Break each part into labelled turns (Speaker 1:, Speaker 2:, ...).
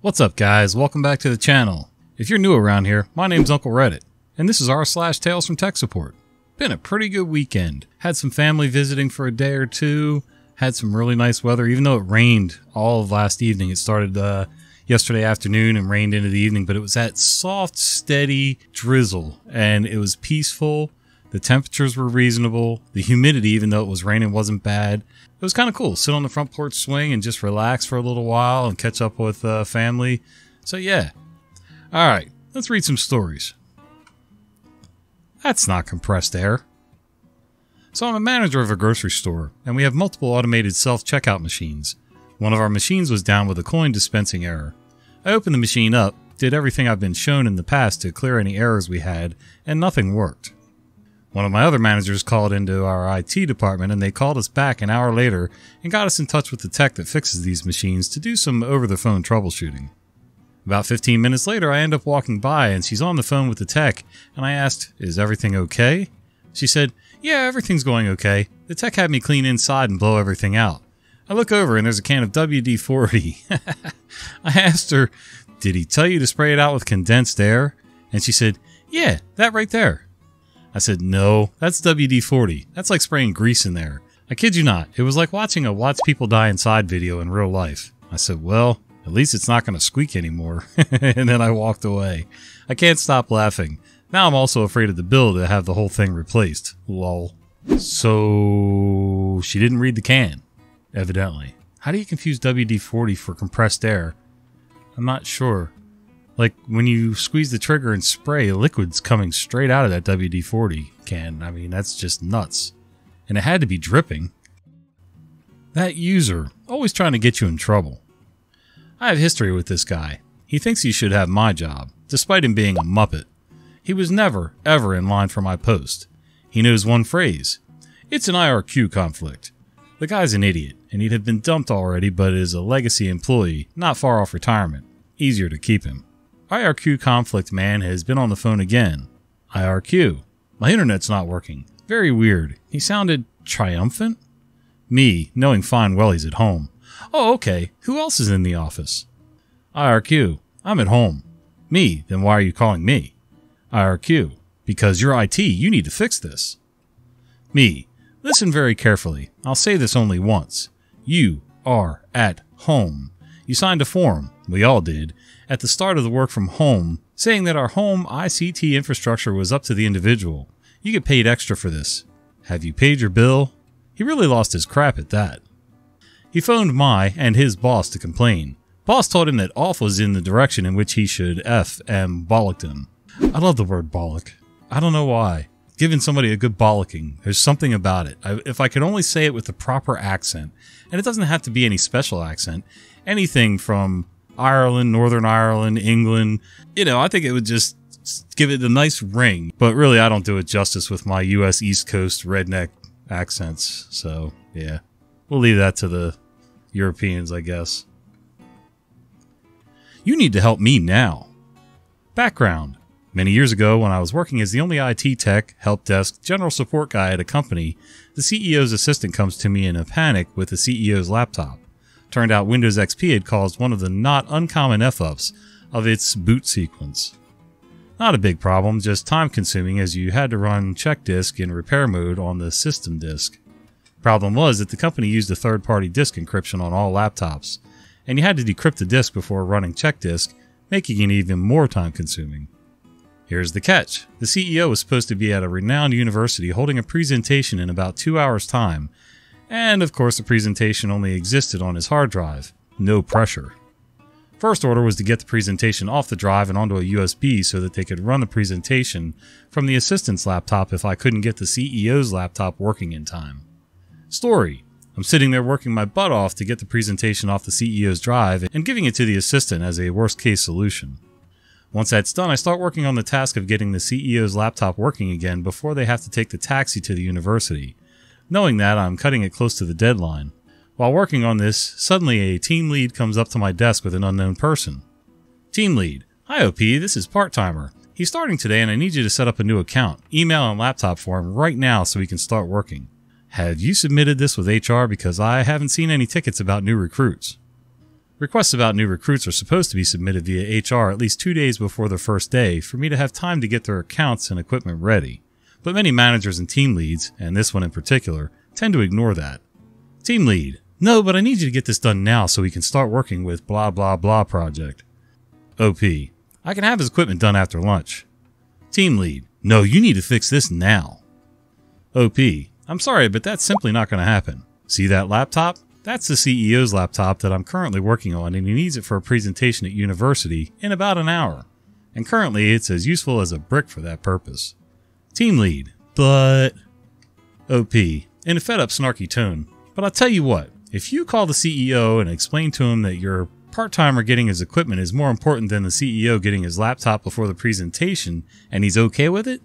Speaker 1: What's up, guys? Welcome back to the channel. If you're new around here, my name's Uncle Reddit, and this is r/Tales from Tech Support. Been a pretty good weekend. Had some family visiting for a day or two. Had some really nice weather, even though it rained all of last evening. It started yesterday afternoon and rained into the evening, but it was that soft, steady drizzle, and it was peaceful. The temperatures were reasonable. The humidity, even though it was raining, wasn't bad. It was kind of cool. Sit on the front porch swing and just relax for a little while and catch up with family. So yeah. Alright, let's read some stories. That's not compressed air. So I'm a manager of a grocery store, and we have multiple automated self-checkout machines. One of our machines was down with a coin dispensing error. I opened the machine up, did everything I've been shown in the past to clear any errors we had, and nothing worked. One of my other managers called into our IT department, and they called us back an hour later and got us in touch with the tech that fixes these machines to do some over-the-phone troubleshooting. About 15 minutes later, I end up walking by, and she's on the phone with the tech, and I asked, "Is everything okay?" She said, "Yeah, everything's going okay. The tech had me clean inside and blow everything out." I look over, and there's a can of WD-40. I asked her, "Did he tell you to spray it out with condensed air?" And she said, "Yeah, that right there." I said, "No, that's WD-40. That's like spraying grease in there." I kid you not, it was like watching a Watch People Die Inside video in real life. I said, "Well, at least it's not going to squeak anymore." And then I walked away. I can't stop laughing. Now I'm also afraid of the bill to have the whole thing replaced. Lol. So she didn't read the can, evidently. How do you confuse WD-40 for compressed air? I'm not sure. Like, when you squeeze the trigger and spray, liquid's coming straight out of that WD-40 can. I mean, that's just nuts. And it had to be dripping. That user, always trying to get you in trouble. I have history with this guy. He thinks he should have my job, despite him being a muppet. He was never, ever in line for my post. He knows one phrase. It's an IRQ conflict. The guy's an idiot, and he'd have been dumped already, but is a legacy employee, not far off retirement. Easier to keep him. IRQ conflict man has been on the phone again. IRQ. My internet's not working. Very weird. He sounded triumphant? Me, knowing fine well he's at home. Oh, okay. Who else is in the office? IRQ. I'm at home. Me, then why are you calling me? IRQ. Because you're IT, you need to fix this. Me. Listen very carefully. I'll say this only once. You are at home. You signed a form. We all did. At the start of the work from home, saying that our home ICT infrastructure was up to the individual. You get paid extra for this. Have you paid your bill? He really lost his crap at that. He phoned my and his boss to complain. Boss told him that off was in the direction in which he should F and bollocked him. I love the word bollock. I don't know why. Giving somebody a good bollocking, there's something about it. If I could only say it with the proper accent, and it doesn't have to be any special accent, anything from Ireland, Northern Ireland, England, I think it would just give it a nice ring. But really, I don't do it justice with my US East Coast redneck accents. So, yeah. We'll leave that to the Europeans, I guess. You need to help me now. Background. Many years ago, when I was working as the only IT tech, help desk, general support guy at a company, the CEO's assistant comes to me in a panic with the CEO's laptop. Turned out Windows XP had caused one of the not uncommon F-ups of its boot sequence. Not a big problem, just time consuming as you had to run check disk in repair mode on the system disk. Problem was that the company used a third-party disk encryption on all laptops, and you had to decrypt the disk before running check disk, making it even more time consuming. Here's the catch. The CEO was supposed to be at a renowned university holding a presentation in about 2 hours' time, and of course the presentation only existed on his hard drive. No pressure. First order was to get the presentation off the drive and onto a USB so that they could run the presentation from the assistant's laptop if I couldn't get the CEO's laptop working in time. Story. I'm sitting there working my butt off to get the presentation off the CEO's drive and giving it to the assistant as a worst-case solution. Once that's done, I start working on the task of getting the CEO's laptop working again before they have to take the taxi to the university. Knowing that, I'm cutting it close to the deadline. While working on this, suddenly a team lead comes up to my desk with an unknown person. Team lead. Hi OP, this is Part-Timer. He's starting today and I need you to set up a new account, email and laptop for him right now so he can start working. Have you submitted this with HR because I haven't seen any tickets about new recruits? Requests about new recruits are supposed to be submitted via HR at least 2 days before their first day for me to have time to get their accounts and equipment ready. But many managers and team leads, and this one in particular, tend to ignore that. Team lead: no, but I need you to get this done now so we can start working with blah blah blah project. OP: I can have his equipment done after lunch. Team lead: no, you need to fix this now. OP: I'm sorry, but that's simply not going to happen. See that laptop? That's the CEO's laptop that I'm currently working on, and he needs it for a presentation at university in about an hour. And currently it's as useful as a brick for that purpose. Team lead: but... OP, in a fed-up snarky tone: but I'll tell you what, if you call the CEO and explain to him that your part-timer getting his equipment is more important than the CEO getting his laptop before the presentation, and he's okay with it,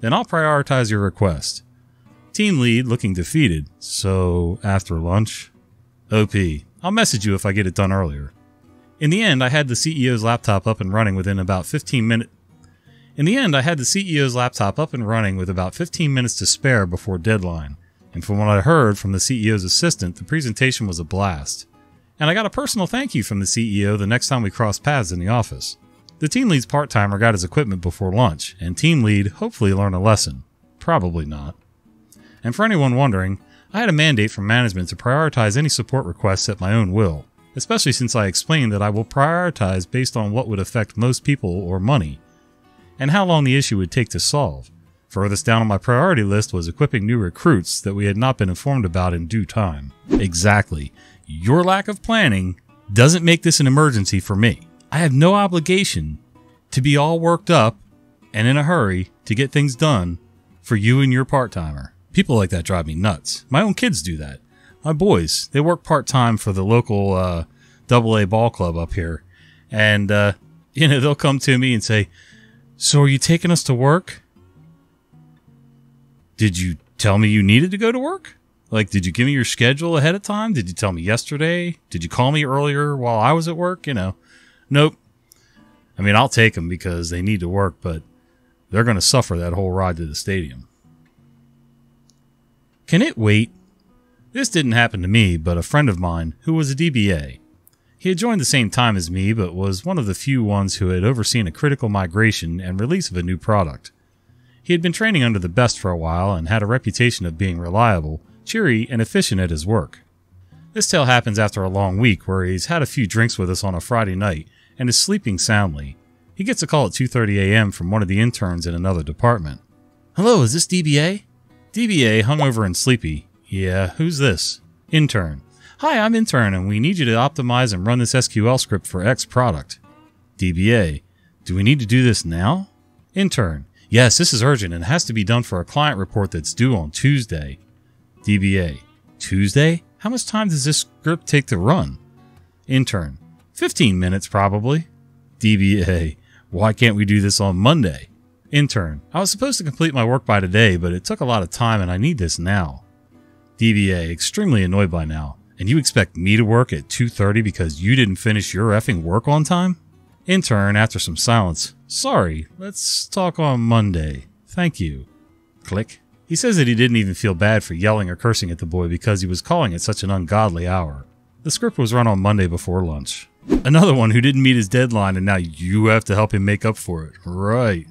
Speaker 1: then I'll prioritize your request. Team lead looking defeated: so after lunch? OP, I'll message you if I get it done earlier. In the end, I had the CEO's laptop up and running within about 15 minutes. In the end, I had the CEO's laptop up and running with about 15 minutes to spare before deadline. And from what I heard from the CEO's assistant, the presentation was a blast. And I got a personal thank you from the CEO the next time we crossed paths in the office. The team lead's part-timer got his equipment before lunch, and team lead hopefully learned a lesson. Probably not. And for anyone wondering, I had a mandate from management to prioritize any support requests at my own will, especially since I explained that I will prioritize based on what would affect most people or money, and how long the issue would take to solve. Furthest down on my priority list was equipping new recruits that we had not been informed about in due time. Exactly. Your lack of planning doesn't make this an emergency for me. I have no obligation to be all worked up and in a hurry to get things done for you and your part-timer. People like that drive me nuts. My own kids do that. My boys, they work part-time for the local AA ball club up here. And, they'll come to me and say, so are you taking us to work? Did you tell me you needed to go to work? Like, did you give me your schedule ahead of time? Did you tell me yesterday? Did you call me earlier while I was at work? Nope. I mean, I'll take them because they need to work, but they're going to suffer that whole ride to the stadium. Can it wait? This didn't happen to me, but a friend of mine who was a DBA. He had joined the same time as me, but was one of the few ones who had overseen a critical migration and release of a new product. He had been training under the best for a while and had a reputation of being reliable, cheery, and efficient at his work. This tale happens after a long week where he's had a few drinks with us on a Friday night and is sleeping soundly. He gets a call at 2:30 a.m. from one of the interns in another department. Hello, is this DBA? DBA, hungover and sleepy. Yeah, who's this? Intern. Hi, I'm intern and we need you to optimize and run this SQL script for X product. DBA. Do we need to do this now? Intern. Yes, this is urgent and has to be done for a client report that's due on Tuesday. DBA. Tuesday? How much time does this script take to run? Intern. 15 minutes probably. DBA. Why can't we do this on Monday? Intern. I was supposed to complete my work by today, but it took a lot of time and I need this now. DBA. Extremely annoyed by now. And you expect me to work at 2:30 because you didn't finish your effing work on time? Intern, after some silence. Sorry, let's talk on Monday. Thank you. Click. He says that he didn't even feel bad for yelling or cursing at the boy because he was calling at such an ungodly hour. The script was run on Monday before lunch. Another one who didn't meet his deadline and now you have to help him make up for it. Right.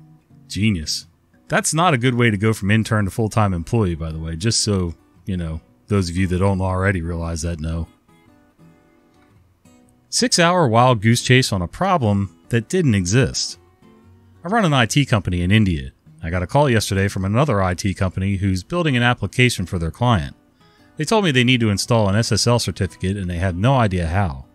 Speaker 1: Genius. That's not a good way to go from intern to full-time employee, by the way, just so, those of you that don't already realize that know. 6-hour wild goose chase on a problem that didn't exist. I run an IT company in India. I got a call yesterday from another IT company who's building an application for their client. They told me they need to install an SSL certificate and they had no idea how.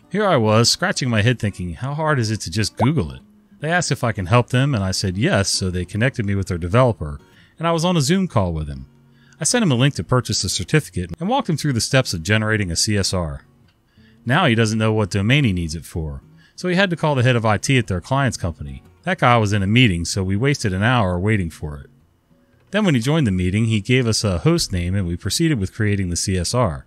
Speaker 1: Here I was, scratching my head thinking, how hard is it to just Google it? They asked if I can help them and I said yes, so they connected me with their developer, and I was on a Zoom call with him. I sent him a link to purchase the certificate and walked him through the steps of generating a CSR. Now he doesn't know what domain he needs it for, so he had to call the head of IT at their client's company. That guy was in a meeting, so we wasted an hour waiting for it. Then when he joined the meeting, he gave us a host name and we proceeded with creating the CSR.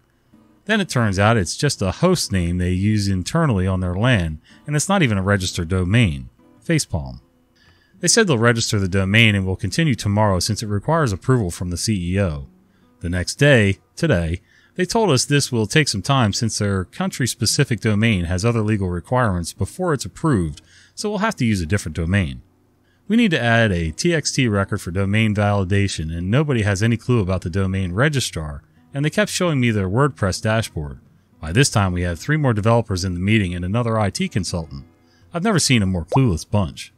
Speaker 1: Then it turns out it's just a host name they use internally on their LAN, and it's not even a registered domain. Facepalm. They said they'll register the domain and will continue tomorrow since it requires approval from the CEO. The next day, today, They told us this will take some time since their country-specific domain has other legal requirements before it's approved, so we'll have to use a different domain. We need to add a TXT record for domain validation, and nobody has any clue about the domain registrar, and they kept showing me their WordPress dashboard. By this time, we had 3 more developers in the meeting and another IT consultant. I've never seen a more clueless bunch.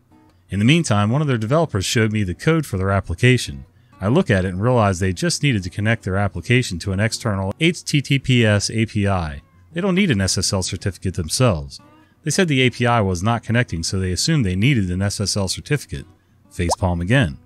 Speaker 1: In the meantime, one of their developers showed me the code for their application. I look at it and realize they just needed to connect their application to an external HTTPS API. They don't need an SSL certificate themselves. They said the API was not connecting, so they assumed they needed an SSL certificate. Facepalm again.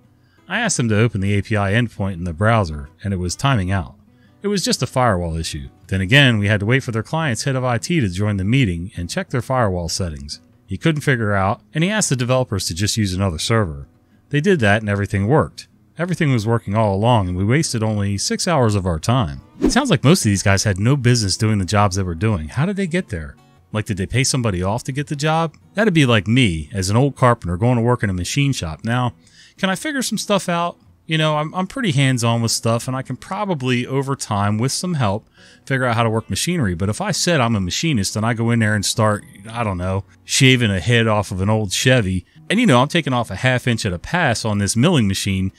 Speaker 1: I asked them to open the API endpoint in the browser, and it was timing out. It was just a firewall issue. Then again, we had to wait for their client's head of IT to join the meeting and check their firewall settings. He couldn't figure out, and he asked the developers to just use another server. They did that and everything worked. Everything was working all along, and we wasted only 6 hours of our time. It sounds like most of these guys had no business doing the jobs they were doing. How did they get there? Like, did they pay somebody off to get the job? That'd be like me, as an old carpenter, going to work in a machine shop. Now, can I figure some stuff out? You know, I'm pretty hands-on with stuff, and I can probably, over time, with some help, figure out how to work machinery. But if I said I'm a machinist and I go in there and start, I don't know, shaving a head off of an old Chevy, and you know, I'm taking off a ½ inch at a pass on this milling machine,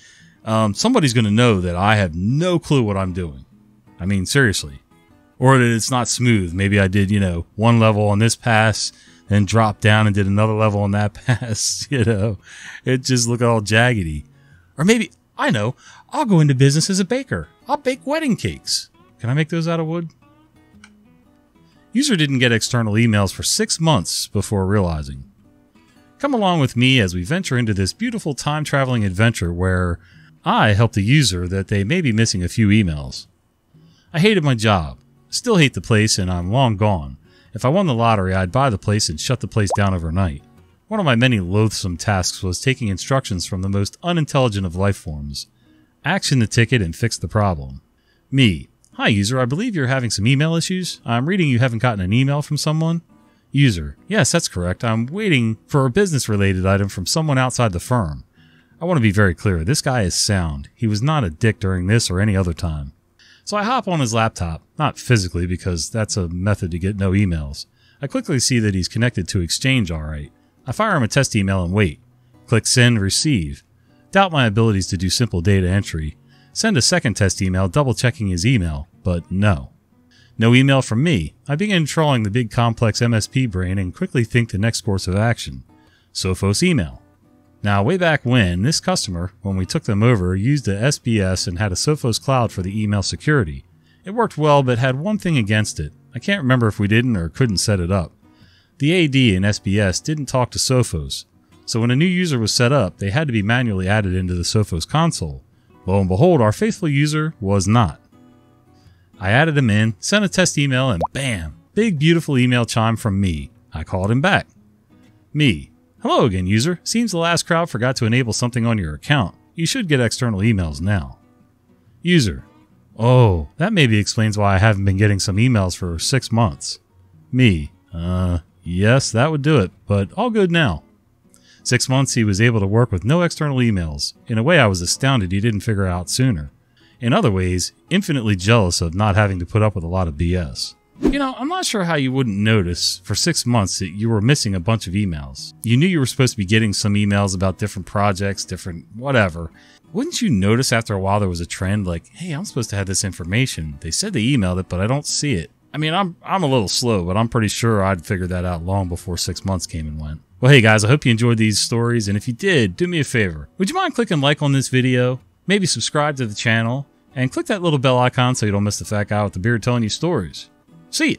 Speaker 1: somebody's going to know that I have no clue what I'm doing. I mean, seriously. Or that it's not smooth. Maybe I did, you know, one level on this pass, then dropped down and did another level on that pass, you know. It just looked all jaggedy. Or maybe, I know, I'll go into business as a baker. I'll bake wedding cakes. Can I make those out of wood? User didn't get external emails for 6 months before realizing. Come along with me as we venture into this beautiful time-traveling adventure where I help the user that they may be missing a few emails. I hated my job. Still hate the place, and I'm long gone. If I won the lottery, I'd buy the place and shut the place down overnight. One of my many loathsome tasks was taking instructions from the most unintelligent of life forms. Action the ticket and fix the problem. Me. Hi, user. I believe you're having some email issues. I'm reading you haven't gotten an email from someone. User. Yes, that's correct. I'm waiting for a business-related item from someone outside the firm. I want to be very clear. This guy is sound. He was not a dick during this or any other time. So I hop on his laptop, not physically because that's a method to get no emails. I quickly see that he's connected to Exchange alright. I fire him a test email and wait. Click send, receive. Doubt my abilities to do simple data entry. Send a second test email double checking his email, but no. No email from me. I begin trawling the big complex MSP brain and quickly think the next course of action. Sophos email. Now, way back when, this customer, when we took them over, used a SBS and had a Sophos cloud for the email security. It worked well, but had one thing against it. I can't remember if we didn't or couldn't set it up. The AD in SBS didn't talk to Sophos, so when a new user was set up, they had to be manually added into the Sophos console. Lo and behold, our faithful user was not. I added him in, sent a test email, and bam! Big beautiful email chime from me. I called him back. Me. Hello again, user. Seems the last crowd forgot to enable something on your account. You should get external emails now. User. Oh, that maybe explains why I haven't been getting some emails for 6 months. Me. Yes, that would do it, but all good now. 6 months he was able to work with no external emails. In a way, I was astounded he didn't figure it out sooner. In other ways, infinitely jealous of not having to put up with a lot of BS. You know, I'm not sure how you wouldn't notice for 6 months that you were missing a bunch of emails. You knew you were supposed to be getting some emails about different projects, different whatever. Wouldn't you notice after a while there was a trend like, hey, I'm supposed to have this information. They said they emailed it, but I don't see it. I mean, I'm a little slow, but I'm pretty sure I'd figured that out long before 6 months came and went. Well, hey guys, I hope you enjoyed these stories, and if you did, do me a favor. Would you mind clicking like on this video, maybe subscribe to the channel, and click that little bell icon so you don't miss the fat guy with the beard telling you stories. See ya!